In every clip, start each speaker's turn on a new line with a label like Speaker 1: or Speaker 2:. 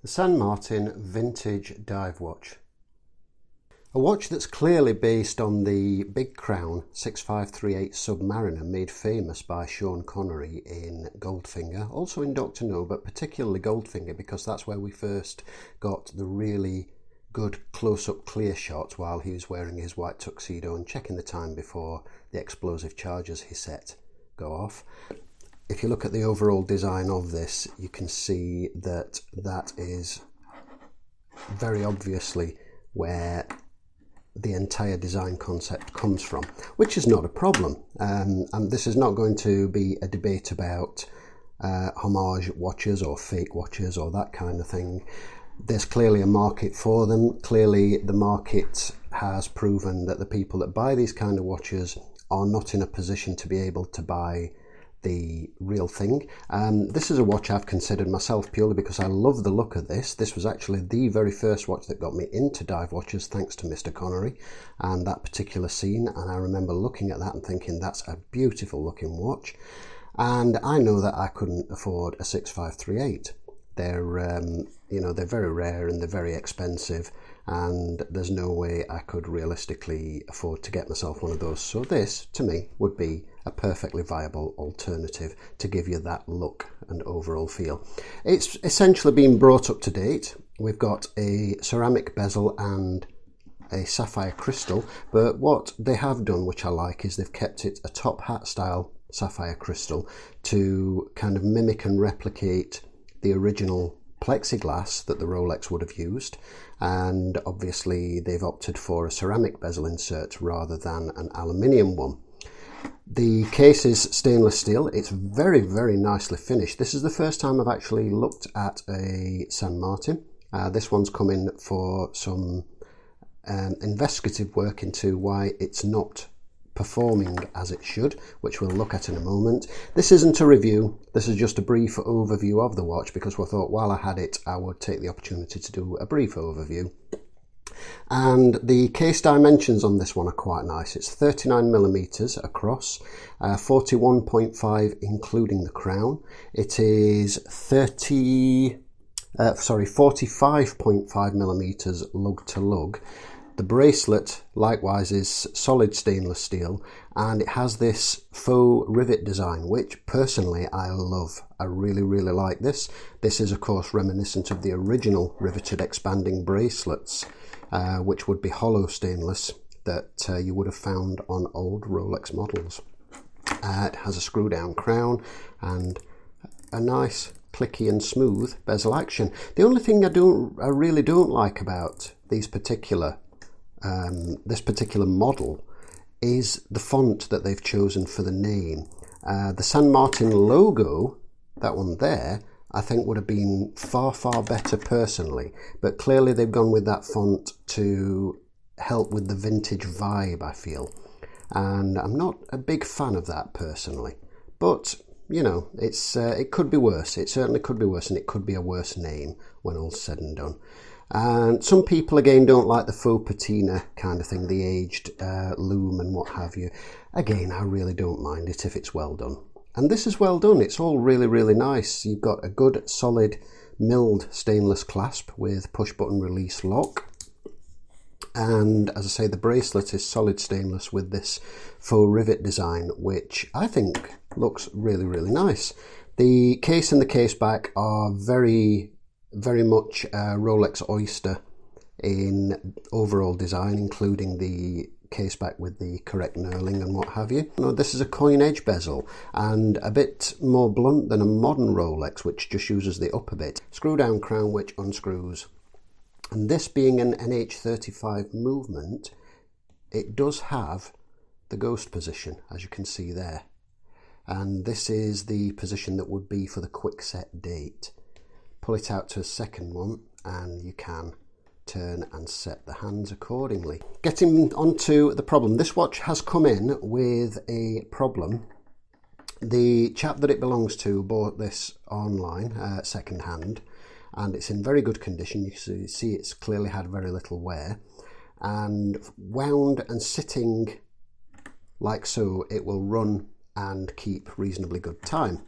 Speaker 1: The San Martin Vintage Dive Watch. A watch that's clearly based on the Big Crown 6538 Submariner made famous by Sean Connery in Goldfinger, also in Dr. No, but particularly Goldfinger because that's where we first got the really good close-up clear shot while he was wearing his white tuxedo and checking the time before the explosive charges he set go off. If you look at the overall design of this, you can see that that is very obviously where the entire design concept comes from, which is not a problem. And this is not going to be a debate about homage watches or fake watches or that kind of thing. There's clearly a market for them. Clearly the market has proven that the people that buy these kind of watches are not in a position to be able to buy the real thing. This is a watch I've considered myself purely because I love the look of this. This was actually the very first watch that got me into dive watches, thanks to Mr. Connery and that particular scene. And I remember looking at that and thinking, that's a beautiful looking watch. And I know that I couldn't afford a 6538. They're they're very rare and they're very expensive, and there's no way I could realistically afford to get myself one of those. So this, to me, would be a perfectly viable alternative to give you that look and overall feel. It's essentially been brought up to date. We've got a ceramic bezel and a sapphire crystal, but what they have done, which I like, is they've kept it a top hat style sapphire crystal to kind of mimic and replicate the original plexiglass that the Rolex would have used, and obviously they've opted for a ceramic bezel insert rather than an aluminium one. The case is stainless steel. It's very, very nicely finished. This is the first time I've actually looked at a San Martin. This one's come in for some investigative work into why it's not performing as it should, which we'll look at in a moment. This isn't a review, this is just a brief overview of the watch because we thought while I had it I would take the opportunity to do a brief overview. And the case dimensions on this one are quite nice. It's 39mm across, 41.5 including the crown. It is 45.5mm lug to lug. The bracelet likewise is solid stainless steel, and it has this faux rivet design, which personally I love. I really, really like this. This is of course reminiscent of the original riveted expanding bracelets, which would be hollow stainless that you would have found on old Rolex models. It has a screw down crown and a nice clicky and smooth bezel action. The only thing I really don't like about these this particular model is the font that they've chosen for the name. The San Martin logo, that one there, I think would have been far, far better personally, but clearly they've gone with that font to help with the vintage vibe, I feel, and I'm not a big fan of that personally, but you know, it could be worse. It certainly could be worse, and it could be a worse name when all's said and done. And some people again don't like the faux patina kind of thing, the aged loom and what have you. Again, I really don't mind it if it's well done. And this is well done. It's all really, really nice. You've got a good solid milled stainless clasp with push button release lock. And as I say, the bracelet is solid stainless with this faux rivet design, which I think looks really, really nice. The case and the case back are very much Rolex Oyster in overall design, including the case back with the correct knurling and what have you. Now, this is a coin edge bezel and a bit more blunt than a modern Rolex, which just uses the upper bit. Screw down crown which unscrews. And this being an NH35 movement, it does have the ghost position, as you can see there. And this is the position that would be for the quick set date. Pull it out to a second one and you can turn and set the hands accordingly. Getting onto the problem, this watch has come in with a problem. The chap that it belongs to bought this online second hand, and it's in very good condition. You see it's clearly had very little wear, and wound and sitting like so, it will run and keep reasonably good time.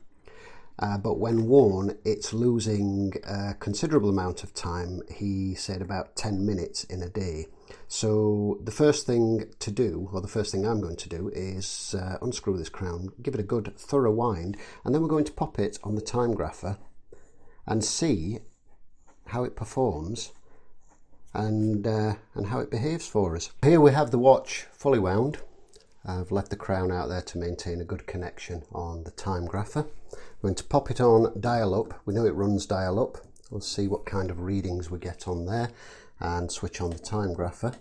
Speaker 1: but when worn it's losing a considerable amount of time. He said about 10 minutes in a day. So the first thing to do, or the first thing I'm going to do, is unscrew this crown, give it a good thorough wind, and then we're going to pop it on the Timegrapher and see how it performs and how it behaves for us. Here we have the watch fully wound. I've left the crown out there to maintain a good connection on the Timegrapher. We're going to pop it on dial up. We know it runs dial up. We'll see what kind of readings we get on there and switch on the Timegrapher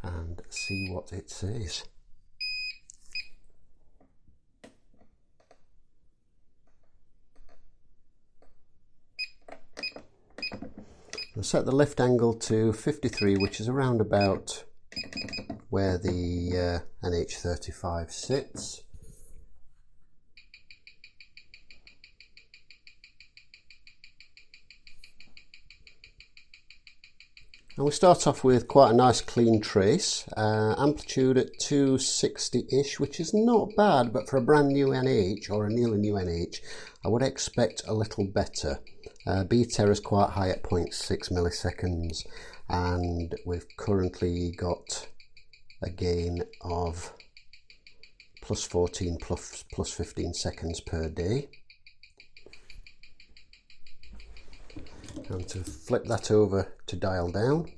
Speaker 1: and see what it says. I'll set the lift angle to 53, which is around about where the NH35 sits. And we start off with quite a nice clean trace, amplitude at 260-ish, which is not bad, but for a brand new NH or a nearly new NH, I would expect a little better. Beat error is quite high at 0.6 milliseconds, and we've currently got a gain of plus 14 plus 15 seconds per day. And to flip that over to dial down,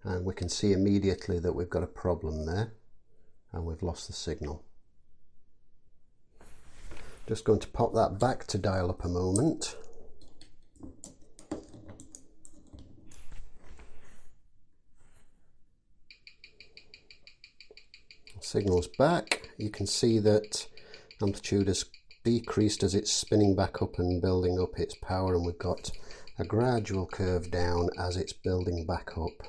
Speaker 1: and we can see immediately that we've got a problem there and we've lost the signal. Just going to pop that back to dial up a moment. Signal's back. You can see that amplitude has decreased as it's spinning back up and building up its power, and we've got a gradual curve down as it's building back up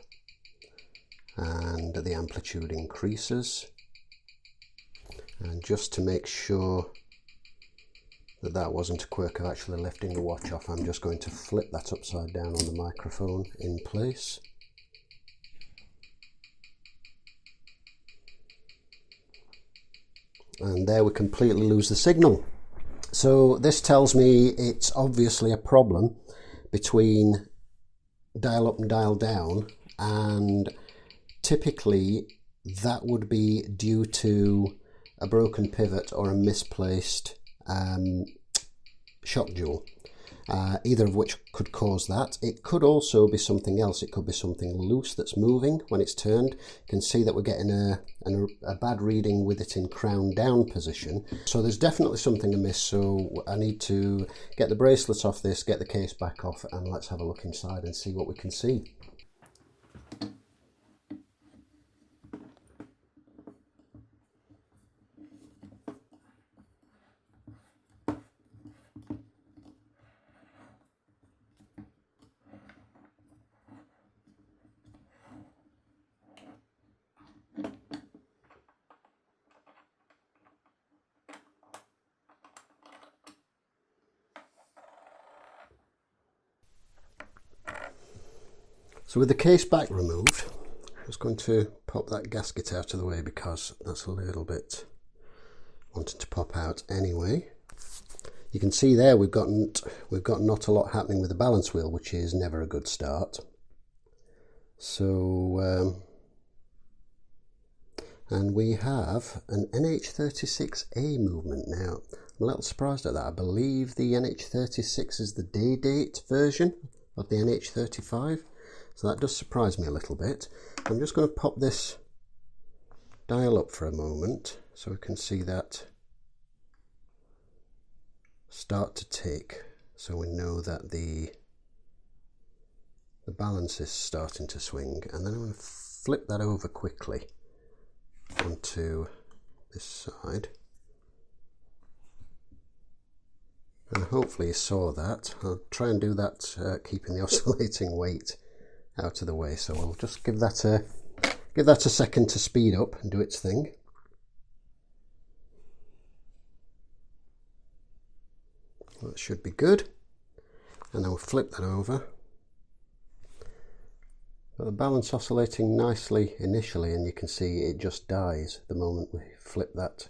Speaker 1: and the amplitude increases. And just to make sure that that wasn't a quirk of actually lifting the watch off, I'm just going to flip that upside down on the microphone in place. And there we completely lose the signal. So this tells me it's obviously a problem between dial up and dial down, and typically that would be due to a broken pivot or a misplaced shock jewel, either of which could cause that. It could also be something else. It could be something loose that's moving when it's turned. You can see that we're getting a bad reading with it in crown down position. So there's definitely something amiss. So I need to get the bracelets off this, get the case back off, and let's have a look inside and see what we can see. So with the case back removed, I'm just going to pop that gasket out of the way because that's a little bit wanted to pop out anyway. You can see there we've got not a lot happening with the balance wheel, which is never a good start. So and we have an NH36A movement now. I'm a little surprised at that. I believe the NH36 is the day date version of the NH35. So that does surprise me a little bit. I'm just going to pop this dial up for a moment so we can see that start to tick, so we know that the balance is starting to swing. And then I'm going to flip that over quickly onto this side. And hopefully you saw that. I'll try and do that keeping the oscillating weight out of the way, so we'll just give that a second to speed up and do its thing. That should be good, and then we'll flip that over But the balance oscillating nicely initially, and you can see it just dies the moment we flip that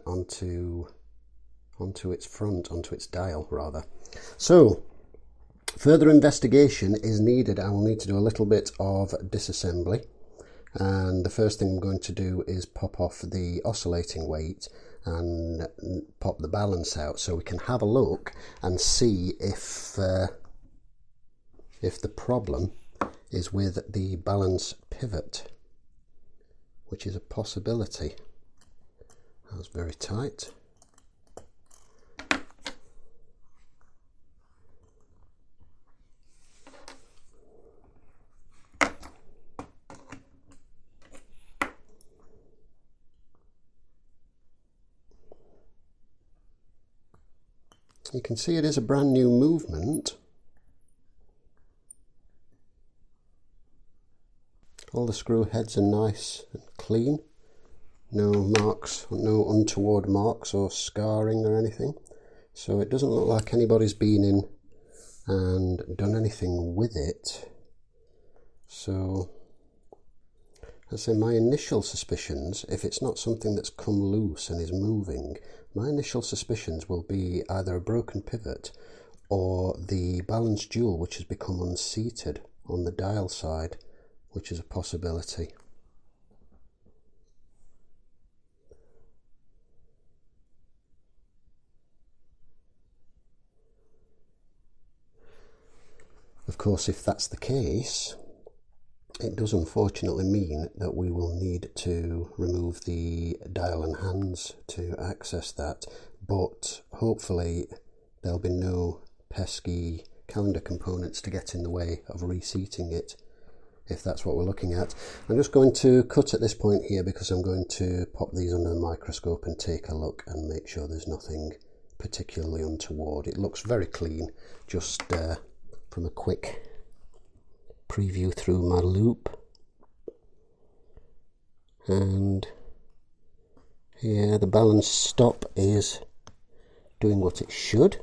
Speaker 1: onto its front, onto its dial rather. So further investigation is needed. I will need to do a little bit of disassembly, and the first thing I'm going to do is pop off the oscillating weight and pop the balance out so we can have a look and see if the problem is with the balance pivot, which is a possibility. That was very tight. You can see it is a brand new movement. All the screw heads are nice and clean. No marks, no untoward marks or scarring or anything. So it doesn't look like anybody's been in and done anything with it. So, I say my initial suspicions, if it's not something that's come loose and is moving, my initial suspicions will be either a broken pivot or the balance jewel which has become unseated on the dial side, which is a possibility. Of course, if that's the case, it does unfortunately mean that we will need to remove the dial and hands to access that, but hopefully there'll be no pesky calendar components to get in the way of reseating it, if that's what we're looking at. I'm just going to cut at this point here because I'm going to pop these under the microscope and take a look and make sure there's nothing particularly untoward. It looks very clean, just from a quick preview through my loop. And yeah, the balance stop is doing what it should,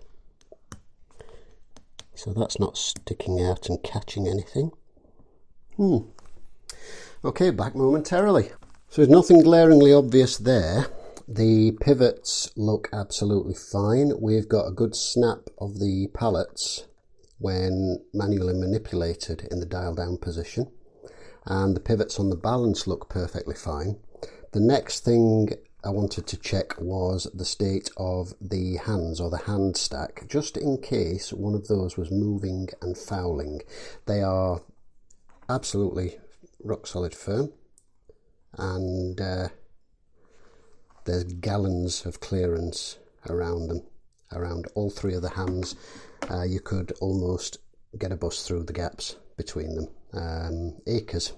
Speaker 1: so that's not sticking out and catching anything. Okay, back momentarily. So there's nothing glaringly obvious there. The pivots look absolutely fine. We've got a good snap of the pallets when manually manipulated in the dial down position, and the pivots on the balance look perfectly fine. The next thing I wanted to check was the state of the hands, or the hand stack, just in case one of those was moving and fouling. They are absolutely rock solid firm, and there's gallons of clearance around them, around all three of the hands. You could almost get a bus through the gaps between them, acres.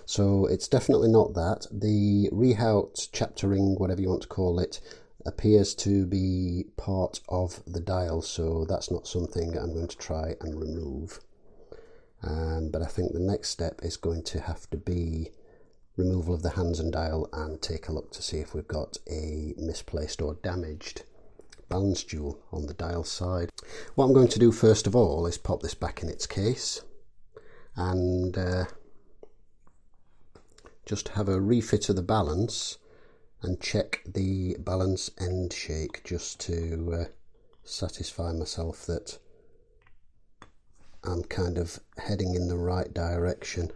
Speaker 1: So it's definitely not that. The rehout chapter ring, whatever you want to call it, appears to be part of the dial, so that's not something I'm going to try and remove. But I think the next step is going to have to be removal of the hands and dial, and take a look to see if we've got a misplaced or damaged balance jewel on the dial side. What I'm going to do first of all is pop this back in its case and just have a refit of the balance and check the balance end shake, just to satisfy myself that I'm kind of heading in the right direction.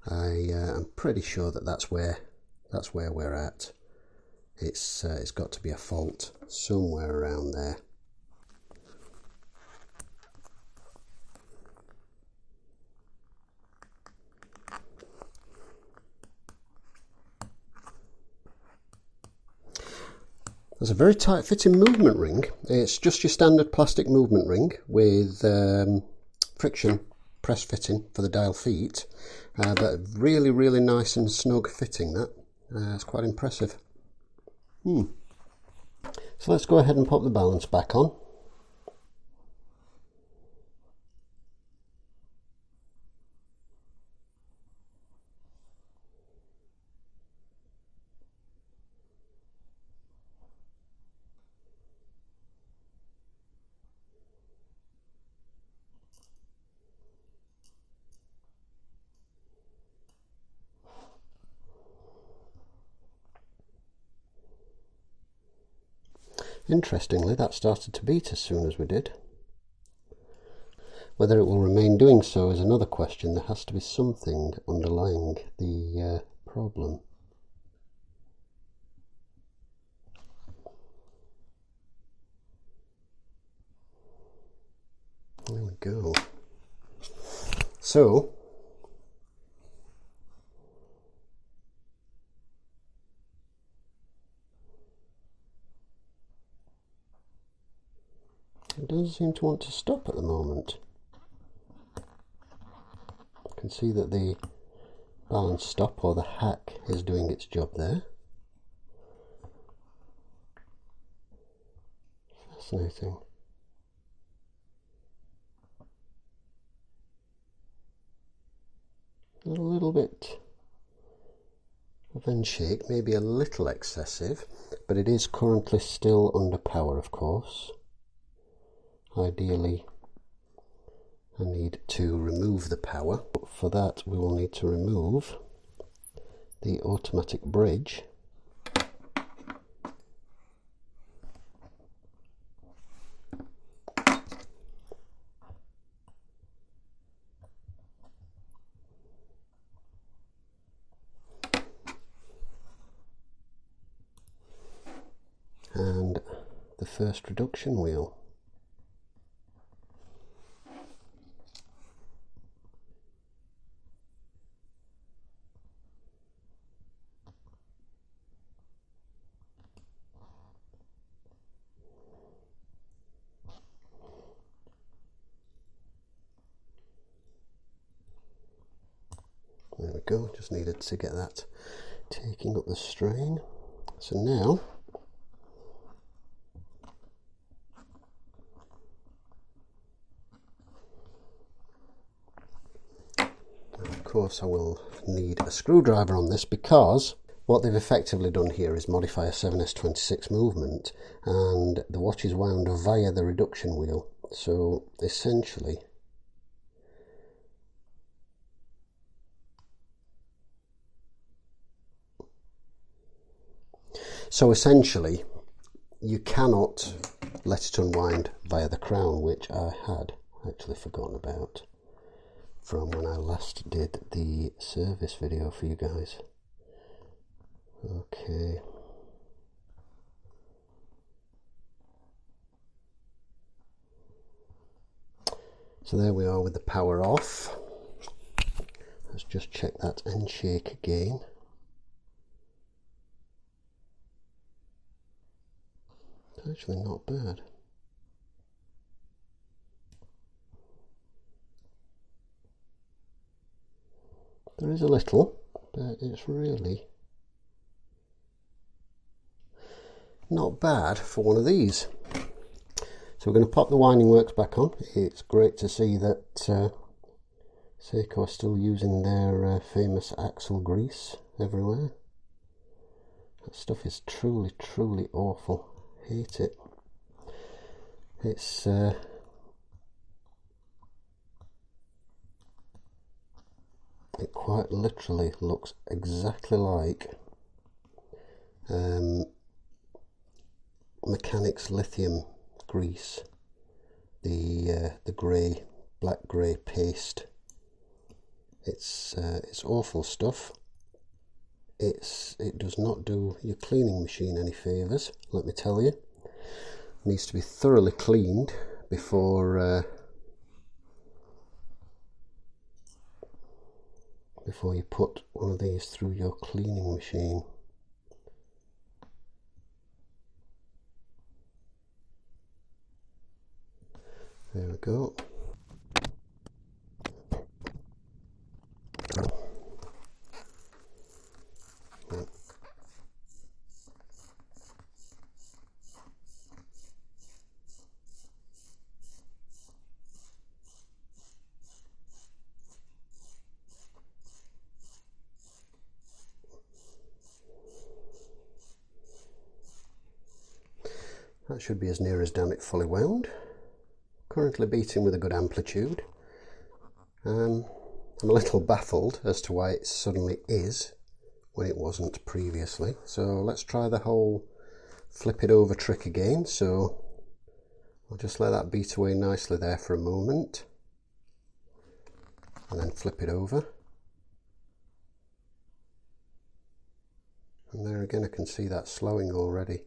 Speaker 1: I'm pretty sure that that's where we're at. It's got to be a fault somewhere around there. There's a very tight fitting movement ring. It's just your standard plastic movement ring with friction press fitting for the dial feet, but really, really nice and snug fitting. That it's quite impressive. So let's go ahead and pop the balance back on. Interestingly, that started to beat as soon as we did. Whether it will remain doing so is another question. There has to be something underlying the problem. There we go. So, it doesn't seem to want to stop at the moment. You can see that the balance stop, or the hack, is doing its job there. Fascinating. A little bit of end shake, maybe a little excessive, but it is currently still under power, of course. Ideally, I need to remove the power. For that, we will need to remove the automatic bridge. And the first reduction wheel. There we go, just needed to get that taking up the strain. So now, of course I will need a screwdriver on this, because what they've effectively done here is modify a 7s26 movement, and the watch is wound via the reduction wheel. So essentially, you cannot let it unwind via the crown, which I had actually forgotten about from when I last did the service video for you guys. Okay. So there we are with the power off. Let's just check that end shake again. Actually not bad. There is a little, but it's really not bad for one of these. So we're going to pop the winding works back on. It's great to see that Seiko are still using their famous axle grease everywhere. That stuff is truly, truly awful. Hate it. It's it quite literally looks exactly like Mechanics lithium grease, the grey, black grey paste. It's awful stuff. It does not do your cleaning machine any favours, let me tell you. It needs to be thoroughly cleaned before you put one of these through your cleaning machine. There we go. That should be as near as damn it fully wound. Currently beating with a good amplitude. I'm a little baffled as to why it suddenly is when it wasn't previously. So let's try the whole flip it over trick again, so I'll just let that beat away nicely there for a moment, and then flip it over. And there again I can see that slowing already.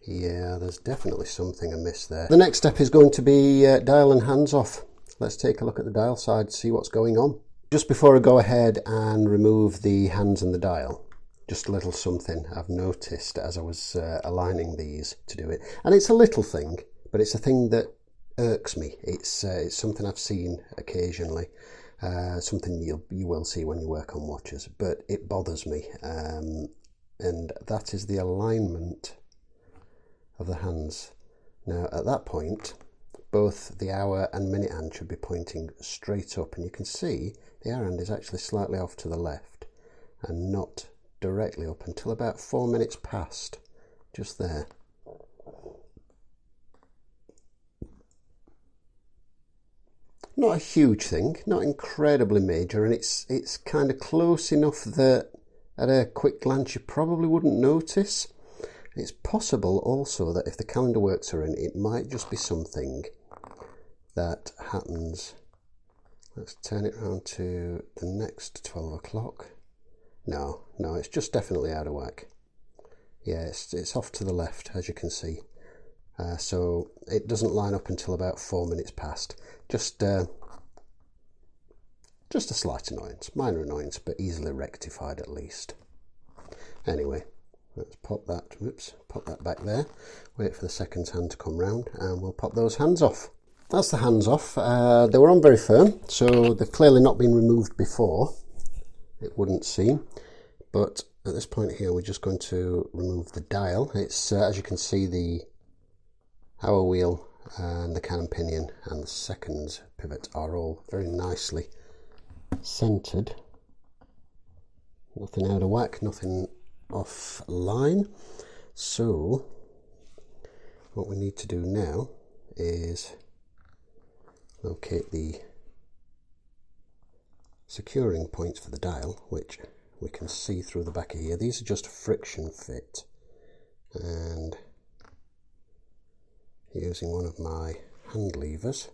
Speaker 1: Yeah, there's definitely something amiss there. The next step is going to be dial and hands off. Let's take a look at the dial side, see what's going on. Just before I go ahead and remove the hands and the dial, just a little something I've noticed as I was aligning these to do it. And it's a little thing, but it's a thing that irks me. It's something I've seen occasionally. Something you will see when you work on watches, but it bothers me, and that is the alignment of the hands. Now at that point, both the hour and minute hand should be pointing straight up, and you can see the hour hand is actually slightly off to the left and not directly up until about 4 minutes past, just there. Not a huge thing, not incredibly major, and it's kind of close enough that at a quick glance you probably wouldn't notice. It's possible also that if the calendar works are in, it might just be something that happens. Let's turn it around to the next 12 o'clock. No, it's just definitely out of whack. Yeah, it's off to the left, as you can see. So it doesn't line up until about 4 minutes past. Just a slight annoyance, minor annoyance, but easily rectified at least. Anyway, let's pop that back there, wait for the second hand to come round, and we'll pop those hands off. That's the hands off. They were on very firm, so they've clearly not been removed before, it wouldn't seem. But at this point here, we're just going to remove the dial. It's, as you can see, the hour wheel and the cannon pinion and the seconds pivot are all very nicely centered. Nothing out of whack, nothing off line. So what we need to do now is locate the securing points for the dial, which we can see through the back of here. These are just a friction fit, and using one of my hand levers,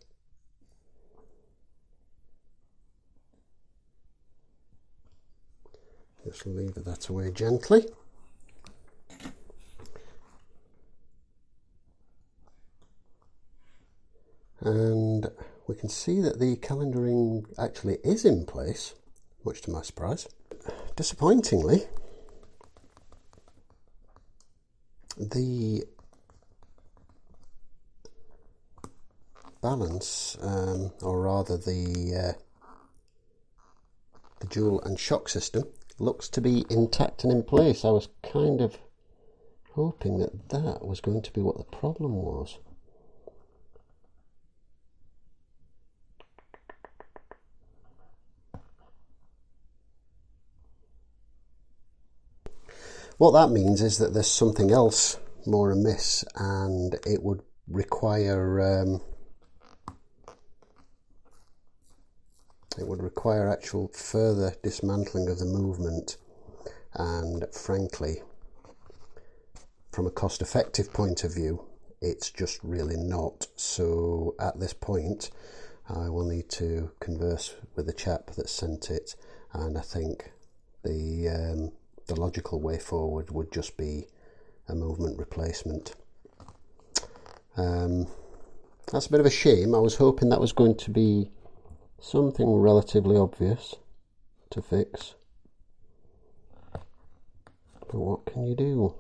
Speaker 1: just lever that away gently, and we can see that the calendaring actually is in place, much to my surprise. Disappointingly, the balance, or rather the jewel and shock system, looks to be intact and in place. I was kind of hoping that that was going to be what the problem was. What that means is that there's something else more amiss, and it would require actual further dismantling of the movement, and frankly, from a cost-effective point of view, it's just really not. So at this point I will need to converse with the chap that sent it, and I think the logical way forward would just be a movement replacement. That's a bit of a shame. I was hoping that was going to be something relatively obvious to fix, but what can you do?